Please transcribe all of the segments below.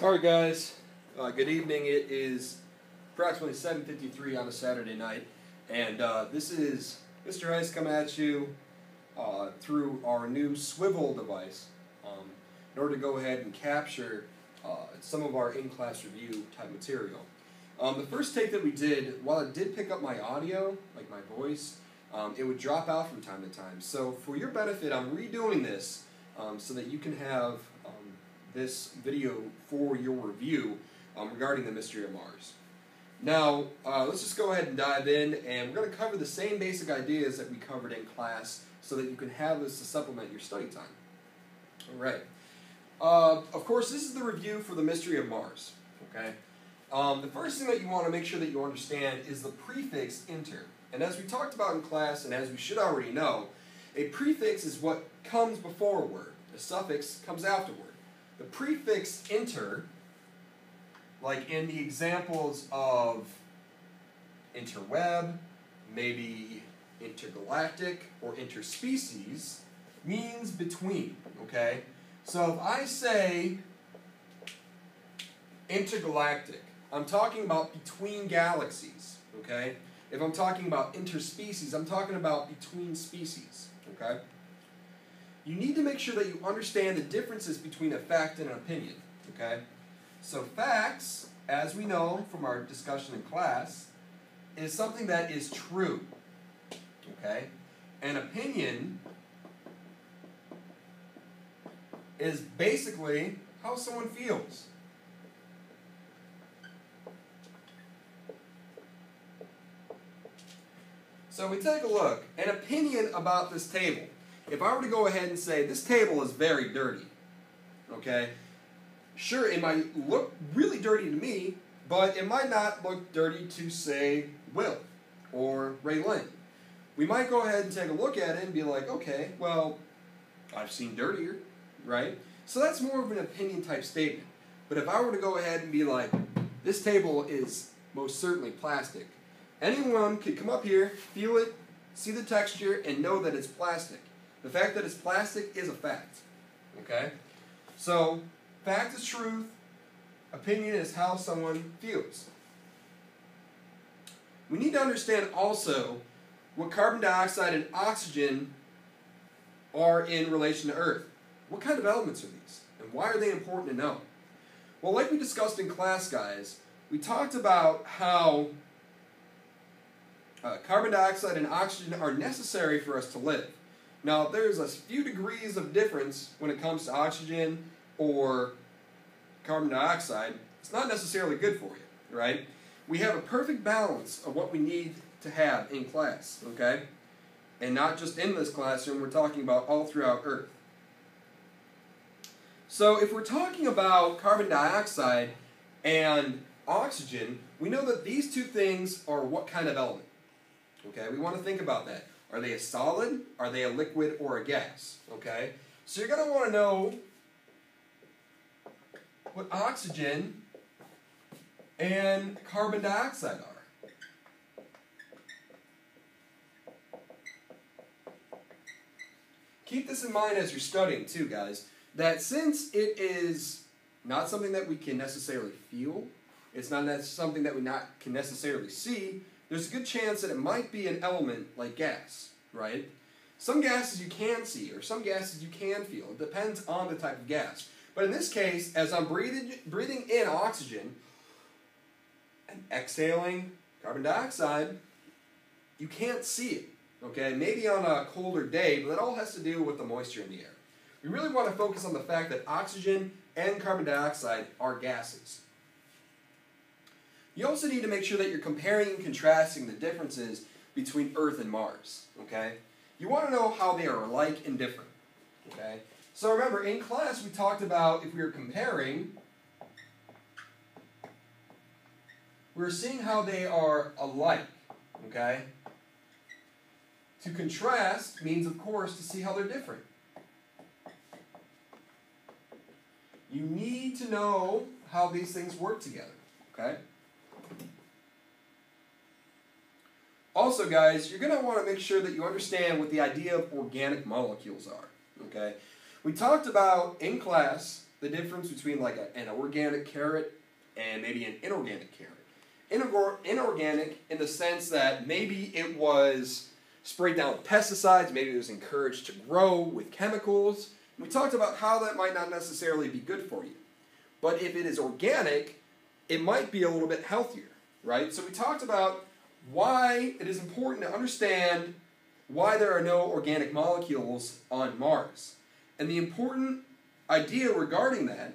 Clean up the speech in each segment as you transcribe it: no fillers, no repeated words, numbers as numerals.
Alright guys, good evening. It is approximately 7:53 on a Saturday night, and this is Mr. Heiss coming at you through our new swivel device in order to go ahead and capture some of our in-class review type material. The first take that we did, while it did pick up my audio, like my voice, it would drop out from time to time. So for your benefit, I'm redoing this so that you can have this video for your review regarding the Mystery of Mars. Now, let's just go ahead and dive in, and we're going to cover the same basic ideas that we covered in class so that you can have this to supplement your study time. Alright. Of course, this is the review for the Mystery of Mars. Okay. The first thing that you want to make sure that you understand is the prefix inter. And as we talked about in class, and as we should already know, a prefix is what comes before a word. A suffix comes afterward. The prefix inter, like in the examples of interweb, maybe intergalactic, or interspecies, means between, okay? So if I say intergalactic, I'm talking about between galaxies, okay? If I'm talking about interspecies, I'm talking about between species, okay? You need to make sure that you understand the differences between a fact and an opinion, okay? So facts, as we know from our discussion in class, is something that is true, okay? An opinion is basically how someone feels. So we take a look. An opinion about this table. If I were to go ahead and say, this table is very dirty, okay? Sure, it might look really dirty to me, but it might not look dirty to, say, Will or Ray Lynn. We might go ahead and take a look at it and be like, okay, well, I've seen dirtier, right? So that's more of an opinion type statement. But if I were to go ahead and be like, this table is most certainly plastic, anyone could come up here, feel it, see the texture, and know that it's plastic. The fact that it's plastic is a fact, okay? So, fact is truth, opinion is how someone feels. We need to understand also what carbon dioxide and oxygen are in relation to Earth. What kind of elements are these, and why are they important to know? Well, like we discussed in class, guys, we talked about how carbon dioxide and oxygen are necessary for us to live. Now, there's a few degrees of difference when it comes to oxygen or carbon dioxide. It's not necessarily good for you, right? We have a perfect balance of what we need to have in class, okay? And not just in this classroom, we're talking about all throughout Earth. So if we're talking about carbon dioxide and oxygen, we know that these two things are what kind of element? Okay, we want to think about that. Are they a solid? Are they a liquid or a gas? Okay, so you're going to want to know what oxygen and carbon dioxide are. Keep this in mind as you're studying too, guys, that since it is not something that we can necessarily feel, it's not something that we can necessarily see, there's a good chance that it might be an element like gas, right? Some gases you can see, or some gases you can feel. It depends on the type of gas. But in this case, as I'm breathing in oxygen and exhaling carbon dioxide, you can't see it, okay? Maybe on a colder day, but that all has to do with the moisture in the air. We really want to focus on the fact that oxygen and carbon dioxide are gases. You also need to make sure that you're comparing and contrasting the differences between Earth and Mars, okay? You want to know how they are alike and different, okay? So remember, in class we talked about if we were comparing, we were seeing how they are alike, okay? To contrast means, of course, to see how they're different. You need to know how these things work together, okay? Also, guys, you're going to want to make sure that you understand what the idea of organic molecules are, okay? We talked about in class the difference between like an organic carrot and maybe an inorganic carrot. Inorganic in the sense that maybe it was sprayed down with pesticides, maybe it was encouraged to grow with chemicals. We talked about how that might not necessarily be good for you. But if it is organic, it might be a little bit healthier, right? So we talked about why it is important to understand why there are no organic molecules on Mars. And the important idea regarding that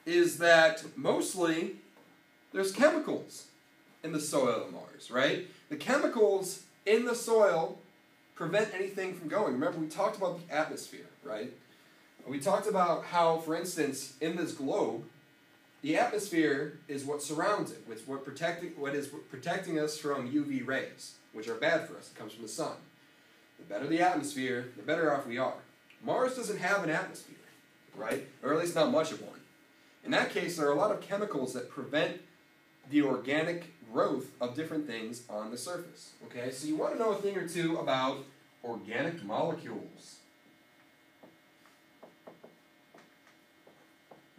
is that mostly there's chemicals in the soil of Mars, right? The chemicals in the soil prevent anything from going. Remember, we talked about the atmosphere, right? We talked about how, for instance, in this globe, the atmosphere is what surrounds it, what is protecting us from UV rays, which are bad for us. It comes from the sun. The better the atmosphere, the better off we are. Mars doesn't have an atmosphere, right? Or at least not much of one. In that case, there are a lot of chemicals that prevent the organic growth of different things on the surface. Okay, so you want to know a thing or two about organic molecules.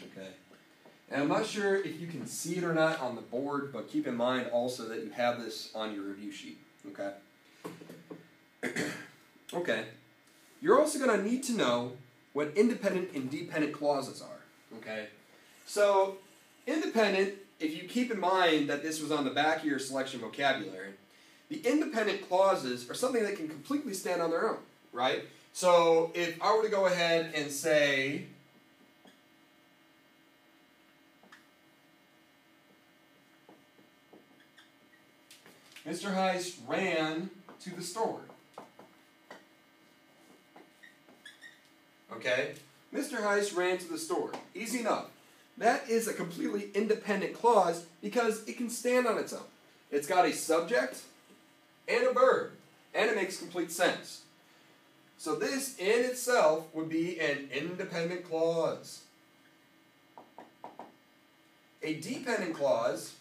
Okay, and I'm not sure if you can see it or not on the board, but keep in mind also that you have this on your review sheet. Okay. Okay. You're also going to need to know what independent and dependent clauses are. Okay. So, independent, if you keep in mind that this was on the back of your selection vocabulary, the independent clauses are something that can completely stand on their own, right? So, if I were to go ahead and say, Mr. Heist ran to the store. Okay? Mr. Heist ran to the store. Easy enough. That is a completely independent clause because it can stand on its own. It's got a subject and a verb, and it makes complete sense. So this in itself would be an independent clause. A dependent clause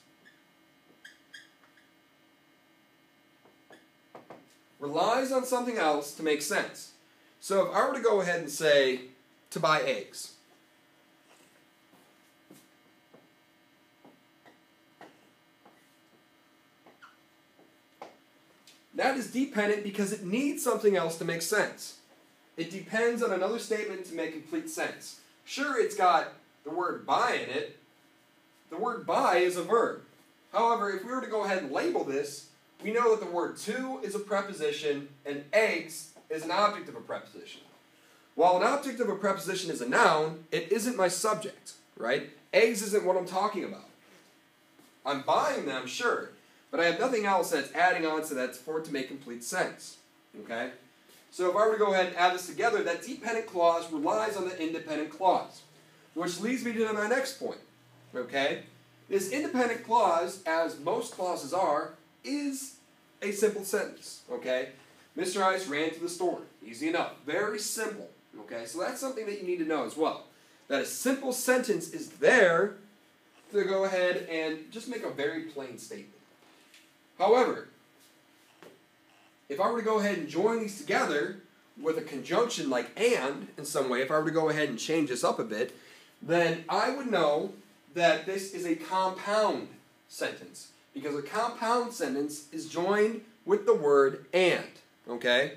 relies on something else to make sense. So if I were to go ahead and say, to buy eggs, that is dependent because it needs something else to make sense. It depends on another statement to make complete sense. Sure, it's got the word buy in it. The word buy is a verb. However, if we were to go ahead and label this, we know that the word to is a preposition and eggs is an object of a preposition. While an object of a preposition is a noun, it isn't my subject, right? Eggs isn't what I'm talking about. I'm buying them, sure, but I have nothing else that's adding on to that for it to make complete sense, okay? So if I were to go ahead and add this together, that dependent clause relies on the independent clause, which leads me to my next point, okay? This independent clause, as most clauses are, is a simple sentence, okay? Mr. Ice ran to the store. Easy enough. Very simple, okay? So that's something that you need to know as well. That a simple sentence is there to go ahead and just make a very plain statement. However, if I were to go ahead and join these together with a conjunction like and in some way, if I were to go ahead and change this up a bit, then I would know that this is a compound sentence. Because a compound sentence is joined with the word and, okay?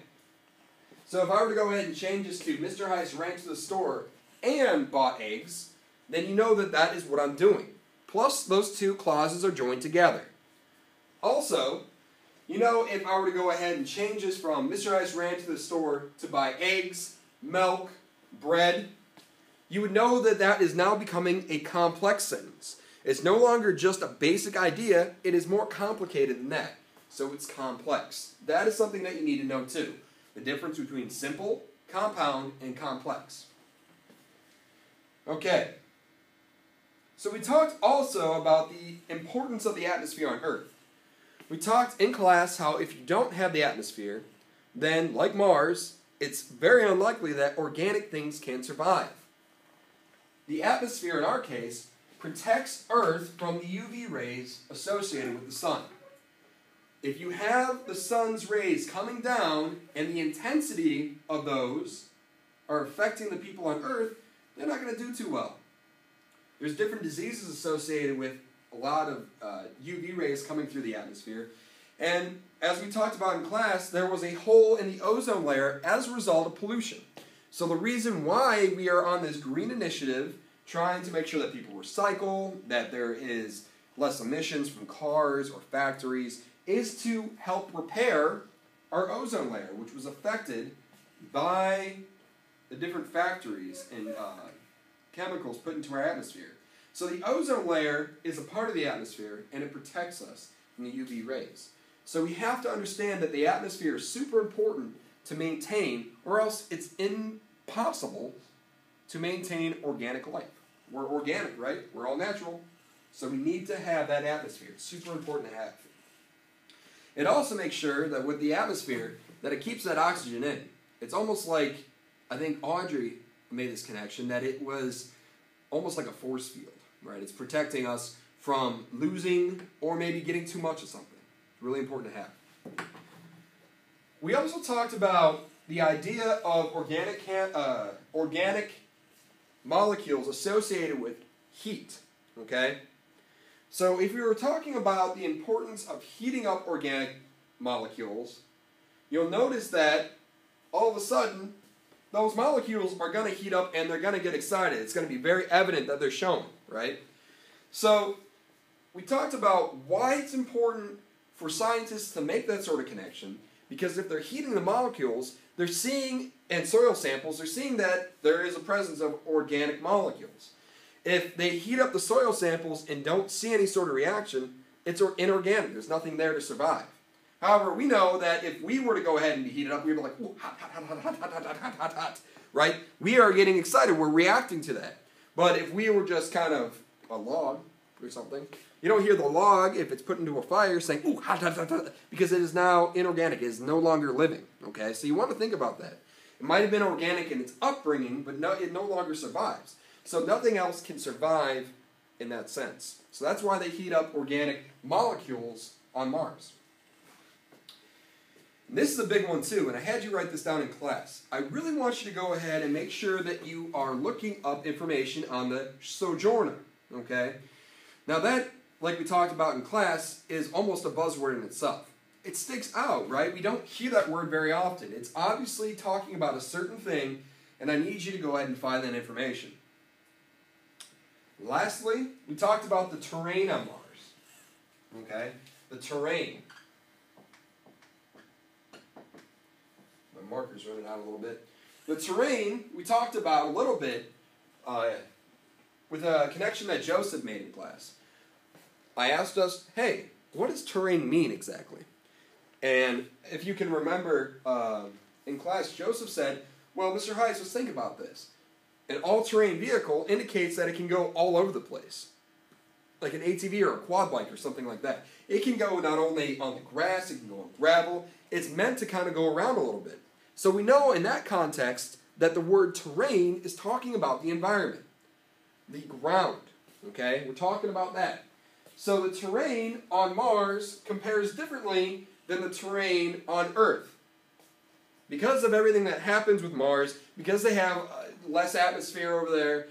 So if I were to go ahead and change this to Mr. Heist ran to the store and bought eggs, then you know that that is what I'm doing. Plus, those two clauses are joined together. Also, you know, if I were to go ahead and change this from Mr. Heist ran to the store to buy eggs, milk, bread, you would know that that is now becoming a complex sentence. It's no longer just a basic idea, it is more complicated than that. So it's complex. That is something that you need to know too. The difference between simple, compound, and complex. Okay. So we talked also about the importance of the atmosphere on Earth. We talked in class how if you don't have the atmosphere, then like Mars, it's very unlikely that organic things can survive. The atmosphere in our case protects Earth from the UV rays associated with the sun. If you have the sun's rays coming down and the intensity of those are affecting the people on Earth, they're not going to do too well. There's different diseases associated with a lot of UV rays coming through the atmosphere. And as we talked about in class, there was a hole in the ozone layer as a result of pollution. So the reason why we are on this green initiative, trying to make sure that people recycle, that there is less emissions from cars or factories, is to help repair our ozone layer, which was affected by the different factories and chemicals put into our atmosphere. So the ozone layer is a part of the atmosphere, and it protects us from the UV rays. So we have to understand that the atmosphere is super important to maintain, or else it's impossible to maintain organic life. We're organic, right? We're all natural. So we need to have that atmosphere. It's super important to have. It also makes sure that with the atmosphere, that it keeps that oxygen in. It's almost like, I think Audrey made this connection, that it was almost like a force field, right? It's protecting us from losing or maybe getting too much of something. Really important to have. We also talked about the idea of organic molecules associated with heat, okay? So if we were talking about the importance of heating up organic molecules, you'll notice that all of a sudden, those molecules are going to heat up and they're going to get excited. It's going to be very evident that they're showing, right? So we talked about why it's important for scientists to make that sort of connection, because if they're heating the molecules, they're seeing, and soil samples, they're seeing that there is a presence of organic molecules. If they heat up the soil samples and don't see any sort of reaction, it's inorganic. There's nothing there to survive. However, we know that if we were to go ahead and heat it up, we'd be like, ooh, hot, hot, hot, hot, hot, hot, hot, hot, hot, hot, right? We are getting excited. We're reacting to that. But if we were just kind of a log or something, you don't hear the log if it's put into a fire saying, ooh, hot, hot, hot, hot, because it is now inorganic. It is no longer living, okay? So you want to think about that. It might have been organic in its upbringing, but it no longer survives. So nothing else can survive in that sense. So that's why they heat up organic molecules on Mars. And this is a big one too, and I had you write this down in class. I really want you to go ahead and make sure that you are looking up information on the sojourner, okay? Now that, like we talked about in class, is almost a buzzword in itself. It sticks out, right? We don't hear that word very often. It's obviously talking about a certain thing, and I need you to go ahead and find that information. Lastly, we talked about the terrain on Mars. Okay? The terrain. My marker's running out a little bit. The terrain, we talked about a little bit with a connection that Joseph made in class. I asked us, hey, what does terrain mean exactly? And if you can remember in class, Joseph said, well, Mr. Heiss, let's think about this. An all-terrain vehicle indicates that it can go all over the place. Like an ATV or a quad bike or something like that. It can go not only on the grass, it can go on gravel. It's meant to kind of go around a little bit. So we know in that context that the word terrain is talking about the environment. The ground. Okay? We're talking about that. So the terrain on Mars compares differently than the terrain on Earth. Because of everything that happens with Mars, because they have less atmosphere over there,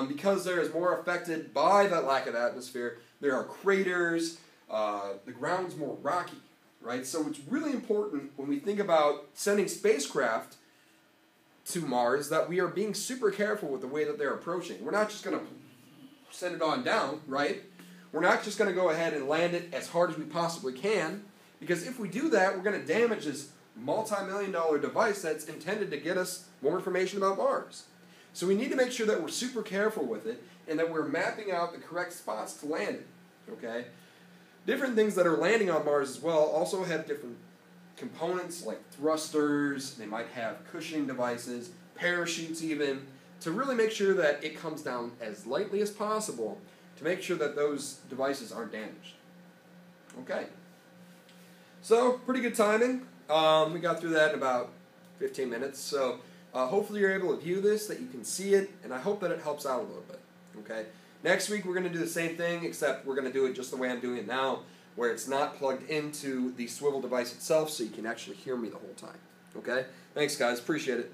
because there is more affected by that lack of atmosphere, there are craters, the ground's more rocky, right? So it's really important when we think about sending spacecraft to Mars that we are being super careful with the way that they're approaching. We're not just going to send it on down, right? We're not just going to go ahead and land it as hard as we possibly can, because if we do that, we're going to damage this multi-million-dollar device that's intended to get us more information about Mars. So we need to make sure that we're super careful with it and that we're mapping out the correct spots to land it, okay? Different things that are landing on Mars as well also have different components like thrusters, they might have cushioning devices, parachutes even, to really make sure that it comes down as lightly as possible to make sure that those devices aren't damaged. Okay. So, pretty good timing. We got through that in about 15 minutes, so hopefully you're able to view this, that you can see it, and I hope that it helps out a little bit. Okay. Next week we're going to do the same thing, except we're going to do it just the way I'm doing it now, where it's not plugged into the swivel device itself, so you can actually hear me the whole time. Okay? Thanks, guys. Appreciate it.